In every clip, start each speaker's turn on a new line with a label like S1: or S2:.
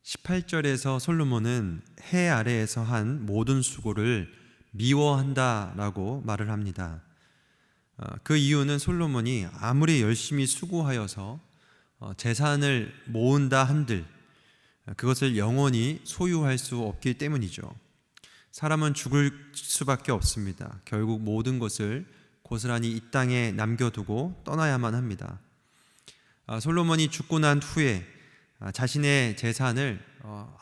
S1: 18절에서 솔로몬은 해 아래에서 한 모든 수고를 미워한다라고 말을 합니다. 그 이유는 솔로몬이 아무리 열심히 수고하여서 재산을 모은다 한들 그것을 영원히 소유할 수 없기 때문이죠. 사람은 죽을 수밖에 없습니다. 결국 모든 것을 고스란히 이 땅에 남겨두고 떠나야만 합니다. 솔로몬이 죽고 난 후에 자신의 재산을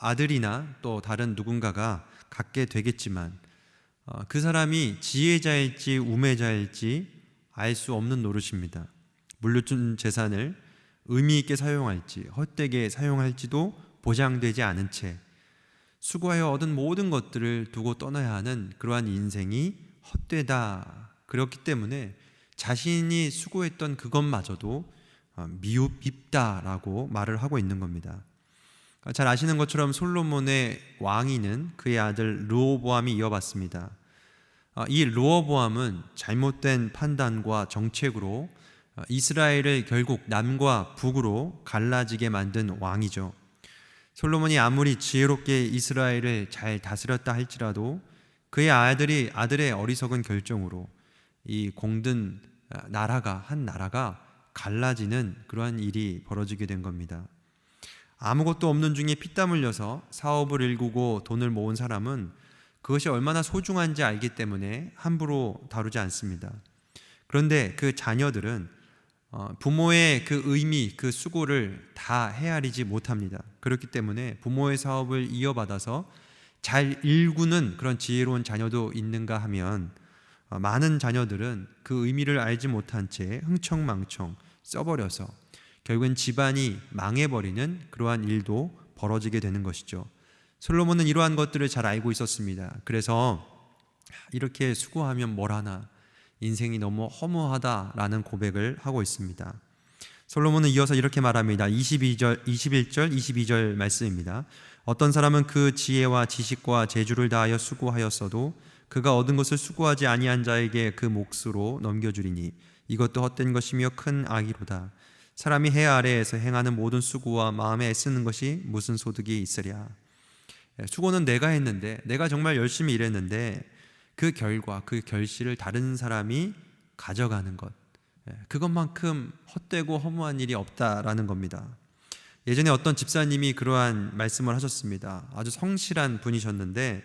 S1: 아들이나 또 다른 누군가가 갖게 되겠지만 그 사람이 지혜자일지 우매자일지 알 수 없는 노릇입니다. 물려준 재산을 의미 있게 사용할지 헛되게 사용할지도 보장되지 않은 채 수고하여 얻은 모든 것들을 두고 떠나야 하는 그러한 인생이 헛되다. 그렇기 때문에 자신이 수고했던 그것마저도 밉다라고 말을 하고 있는 겁니다. 잘 아시는 것처럼 솔로몬의 왕위는 그의 아들 르호보암이 이어받습니다. 이 르호보암은 잘못된 판단과 정책으로 이스라엘을 결국 남과 북으로 갈라지게 만든 왕이죠. 솔로몬이 아무리 지혜롭게 이스라엘을 잘 다스렸다 할지라도 그의 아들의 어리석은 결정으로 이 공든 한 나라가 갈라지는 그러한 일이 벌어지게 된 겁니다. 아무것도 없는 중에 피땀 흘려서 사업을 일구고 돈을 모은 사람은 그것이 얼마나 소중한지 알기 때문에 함부로 다루지 않습니다. 그런데 그 자녀들은 부모의 그 의미, 그 수고를 다 헤아리지 못합니다. 그렇기 때문에 부모의 사업을 이어받아서 잘 일구는 그런 지혜로운 자녀도 있는가 하면 많은 자녀들은 그 의미를 알지 못한 채 흥청망청 써버려서 결국엔 집안이 망해버리는 그러한 일도 벌어지게 되는 것이죠. 솔로몬은 이러한 것들을 잘 알고 있었습니다. 그래서 이렇게 수고하면 뭘 하나, 인생이 너무 허무하다라는 고백을 하고 있습니다. 솔로몬은 이어서 이렇게 말합니다. 21절 22절 말씀입니다. 어떤 사람은 그 지혜와 지식과 재주를 다하여 수고하였어도 그가 얻은 것을 수고하지 아니한 자에게 그 몫으로 넘겨주리니 이것도 헛된 것이며 큰 악이로다. 사람이 해 아래에서 행하는 모든 수고와 마음에 애쓰는 것이 무슨 소득이 있으랴. 수고는 내가 했는데, 내가 정말 열심히 일했는데 그 결과, 그 결실을 다른 사람이 가져가는 것, 그것만큼 헛되고 허무한 일이 없다라는 겁니다. 예전에 어떤 집사님이 그러한 말씀을 하셨습니다. 아주 성실한 분이셨는데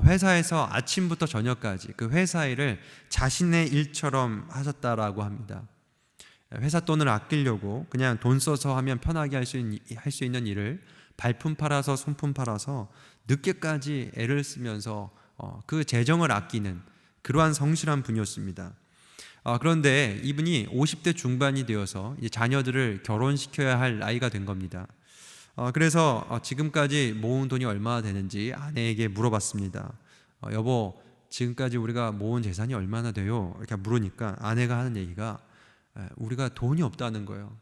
S1: 회사에서 아침부터 저녁까지 그 회사 일을 자신의 일처럼 하셨다라고 합니다. 회사 돈을 아끼려고 그냥 돈 써서 하면 편하게 할 수 있는 일을 발품 팔아서 손품 팔아서 늦게까지 애를 쓰면서 그 재정을 아끼는 그러한 성실한 분이었습니다. 그런데 이분이 50대 중반이 되어서 자녀들을 결혼시켜야 할 나이가 된 겁니다. 그래서 지금까지 모은 돈이 얼마나 되는지 아내에게 물어봤습니다. 여보, 지금까지 우리가 모은 재산이 얼마나 돼요? 이렇게 물으니까 아내가 하는 얘기가 우리가 돈이 없다는 거예요.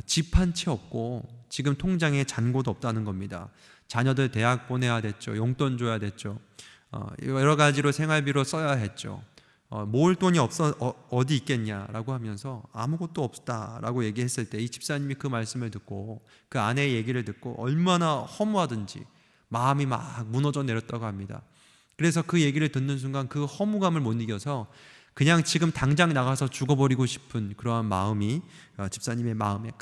S1: 집 한 채 없고 지금 통장에 잔고도 없다는 겁니다. 자녀들 대학 보내야 됐죠. 용돈 줘야 됐죠. 여러 가지로 생활비로 써야 했죠. 모을 돈이 없어 어디 있겠냐라고 하면서 아무것도 없다라고 얘기했을 때 이 집사님이 그 말씀을 듣고 그 아내의 얘기를 듣고 얼마나 허무하든지 마음이 막 무너져 내렸다고 합니다. 그래서 그 얘기를 듣는 순간 그 허무감을 못 이겨서 그냥 지금 당장 나가서 죽어버리고 싶은 그러한 마음이 집사님의 마음에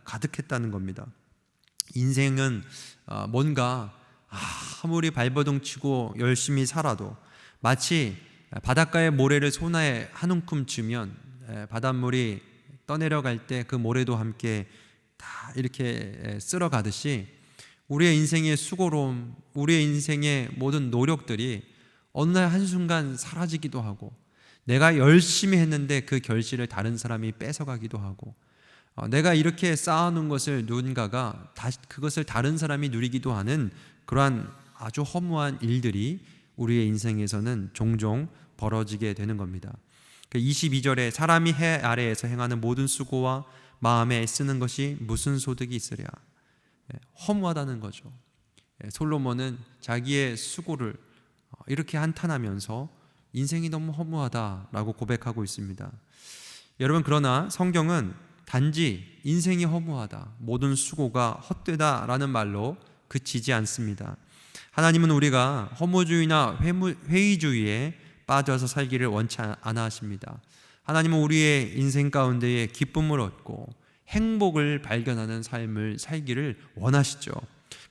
S1: 가득했다는 겁니다. 인생은 뭔가 아무리 발버둥 치고 열심히 살아도 마치 바닷가의 모래를 손에 한 움큼 쥐면 바닷물이 떠내려갈 때 그 모래도 함께 다 이렇게 쓸어가듯이 우리의 인생의 수고로움, 우리의 인생의 모든 노력들이 어느 날 한순간 사라지기도 하고 내가 열심히 했는데 그 결실을 다른 사람이 뺏어가기도 하고 내가 이렇게 쌓아놓은 것을 누군가가 그것을 다른 사람이 누리기도 하는 그러한 아주 허무한 일들이 우리의 인생에서는 종종 벌어지게 되는 겁니다. 22절에 사람이 해 아래에서 행하는 모든 수고와 마음에 애쓰는 것이 무슨 소득이 있으랴. 허무하다는 거죠. 솔로몬은 자기의 수고를 이렇게 한탄하면서 인생이 너무 허무하다라고 고백하고 있습니다. 여러분, 그러나 성경은 단지 인생이 허무하다, 모든 수고가 헛되다라는 말로 그치지 않습니다. 하나님은 우리가 허무주의나 회의주의에 빠져서 살기를 원치 않아 하십니다. 하나님은 우리의 인생 가운데에 기쁨을 얻고 행복을 발견하는 삶을 살기를 원하시죠.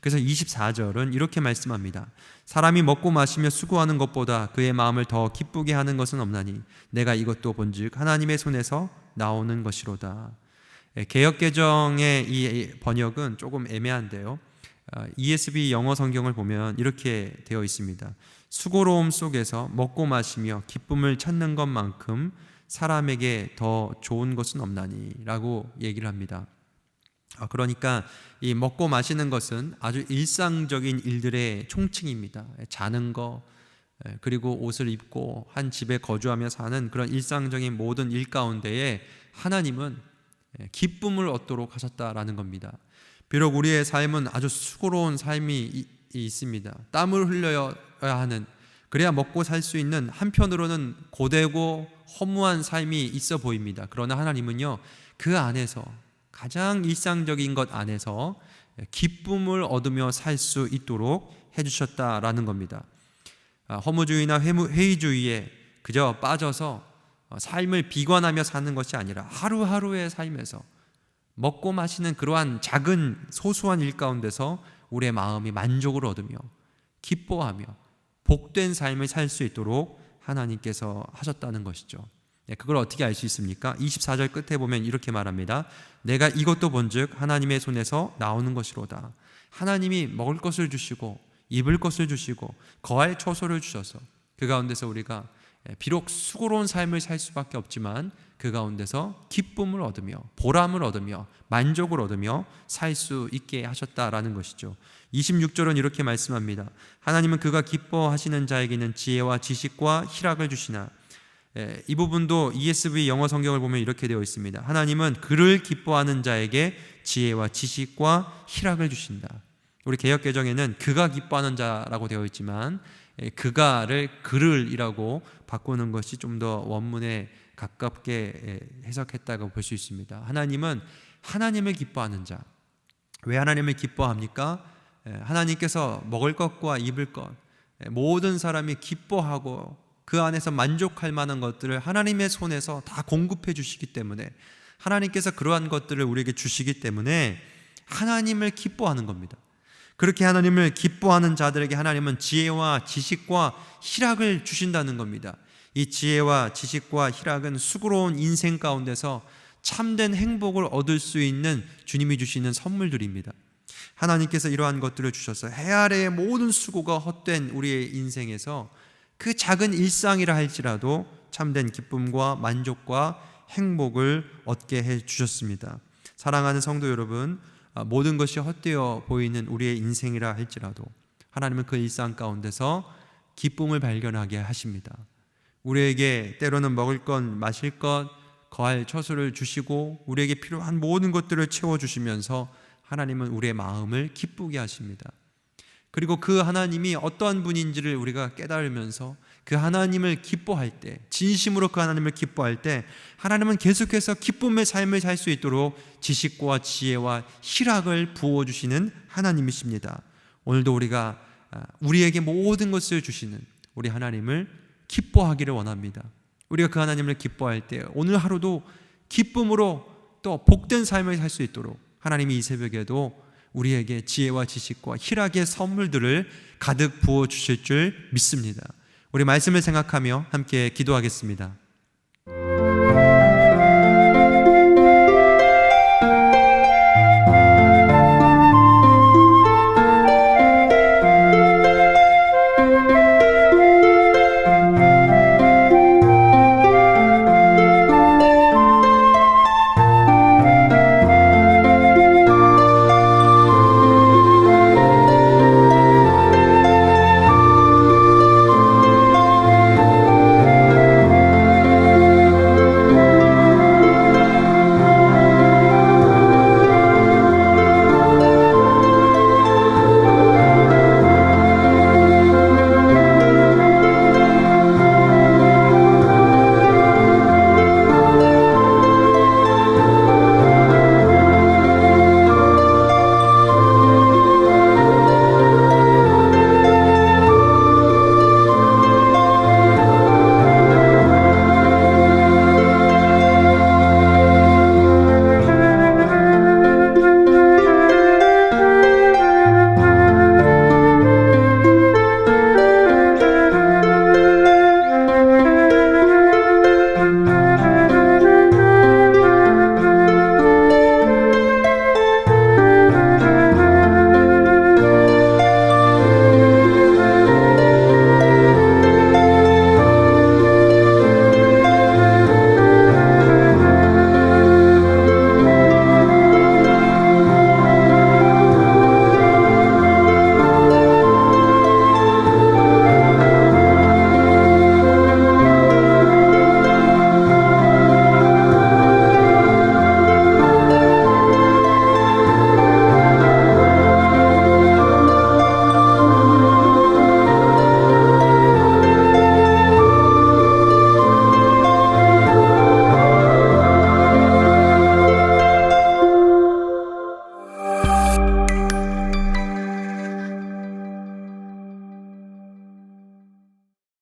S1: 그래서 24절은 이렇게 말씀합니다. 사람이 먹고 마시며 수고하는 것보다 그의 마음을 더 기쁘게 하는 것은 없나니 내가 이것도 본즉 하나님의 손에서 나오는 것이로다. 개역개정의 이 번역은 조금 애매한데요, ESV 영어 성경을 보면 이렇게 되어 있습니다. 수고로움 속에서 먹고 마시며 기쁨을 찾는 것만큼 사람에게 더 좋은 것은 없나니 라고 얘기를 합니다. 그러니까 이 먹고 마시는 것은 아주 일상적인 일들의 총칭입니다. 자는 거, 그리고 옷을 입고 한 집에 거주하며 사는 그런 일상적인 모든 일 가운데에 하나님은 기쁨을 얻도록 하셨다라는 겁니다. 비록 우리의 삶은 아주 수고로운 삶이 있습니다. 땀을 흘려야 하는, 그래야 먹고 살 수 있는, 한편으로는 고되고 허무한 삶이 있어 보입니다. 그러나 하나님은요, 그 안에서, 가장 일상적인 것 안에서 기쁨을 얻으며 살 수 있도록 해주셨다라는 겁니다. 허무주의나 회의주의에 그저 빠져서 삶을 비관하며 사는 것이 아니라 하루하루의 삶에서 먹고 마시는 그러한 작은 소소한 일 가운데서 우리의 마음이 만족을 얻으며 기뻐하며 복된 삶을 살 수 있도록 하나님께서 하셨다는 것이죠. 그걸 어떻게 알 수 있습니까? 24절 끝에 보면 이렇게 말합니다. 내가 이것도 본즉 하나님의 손에서 나오는 것이로다. 하나님이 먹을 것을 주시고 입을 것을 주시고 거할 처소를 주셔서 그 가운데서 우리가 비록 수고로운 삶을 살 수밖에 없지만 그 가운데서 기쁨을 얻으며 보람을 얻으며 만족을 얻으며 살 수 있게 하셨다라는 것이죠. 26절은 이렇게 말씀합니다. 하나님은 그가 기뻐하시는 자에게는 지혜와 지식과 희락을 주시나. 이 부분도 ESV 영어 성경을 보면 이렇게 되어 있습니다. 하나님은 그를 기뻐하는 자에게 지혜와 지식과 희락을 주신다. 우리 개역개정에는 그가 기뻐하는 자라고 되어 있지만 그가를 그를이라고 바꾸는 것이 좀 더 원문에 가깝게 해석했다고 볼 수 있습니다. 하나님은 하나님을 기뻐하는 자. 왜 하나님을 기뻐합니까? 하나님께서 먹을 것과 입을 것, 모든 사람이 기뻐하고 그 안에서 만족할 만한 것들을 하나님의 손에서 다 공급해 주시기 때문에, 하나님께서 그러한 것들을 우리에게 주시기 때문에 하나님을 기뻐하는 겁니다. 그렇게 하나님을 기뻐하는 자들에게 하나님은 지혜와 지식과 희락을 주신다는 겁니다. 이 지혜와 지식과 희락은 수고로운 인생 가운데서 참된 행복을 얻을 수 있는 주님이 주시는 선물들입니다. 하나님께서 이러한 것들을 주셔서 해 아래의 모든 수고가 헛된 우리의 인생에서 그 작은 일상이라 할지라도 참된 기쁨과 만족과 행복을 얻게 해 주셨습니다. 사랑하는 성도 여러분, 모든 것이 헛되어 보이는 우리의 인생이라 할지라도 하나님은 그 일상 가운데서 기쁨을 발견하게 하십니다. 우리에게 때로는 먹을 것, 마실 것, 거할 처소를 주시고 우리에게 필요한 모든 것들을 채워주시면서 하나님은 우리의 마음을 기쁘게 하십니다. 그리고 그 하나님이 어떠한 분인지를 우리가 깨달으면서 그 하나님을 기뻐할 때, 진심으로 그 하나님을 기뻐할 때 하나님은 계속해서 기쁨의 삶을 살 수 있도록 지식과 지혜와 희락을 부어주시는 하나님이십니다. 오늘도 우리가 우리에게 모든 것을 주시는 우리 하나님을 기뻐하기를 원합니다. 우리가 그 하나님을 기뻐할 때 오늘 하루도 기쁨으로 또 복된 삶을 살 수 있도록 하나님이 이 새벽에도 우리에게 지혜와 지식과 희락의 선물들을 가득 부어주실 줄 믿습니다. 우리 말씀을 생각하며 함께 기도하겠습니다.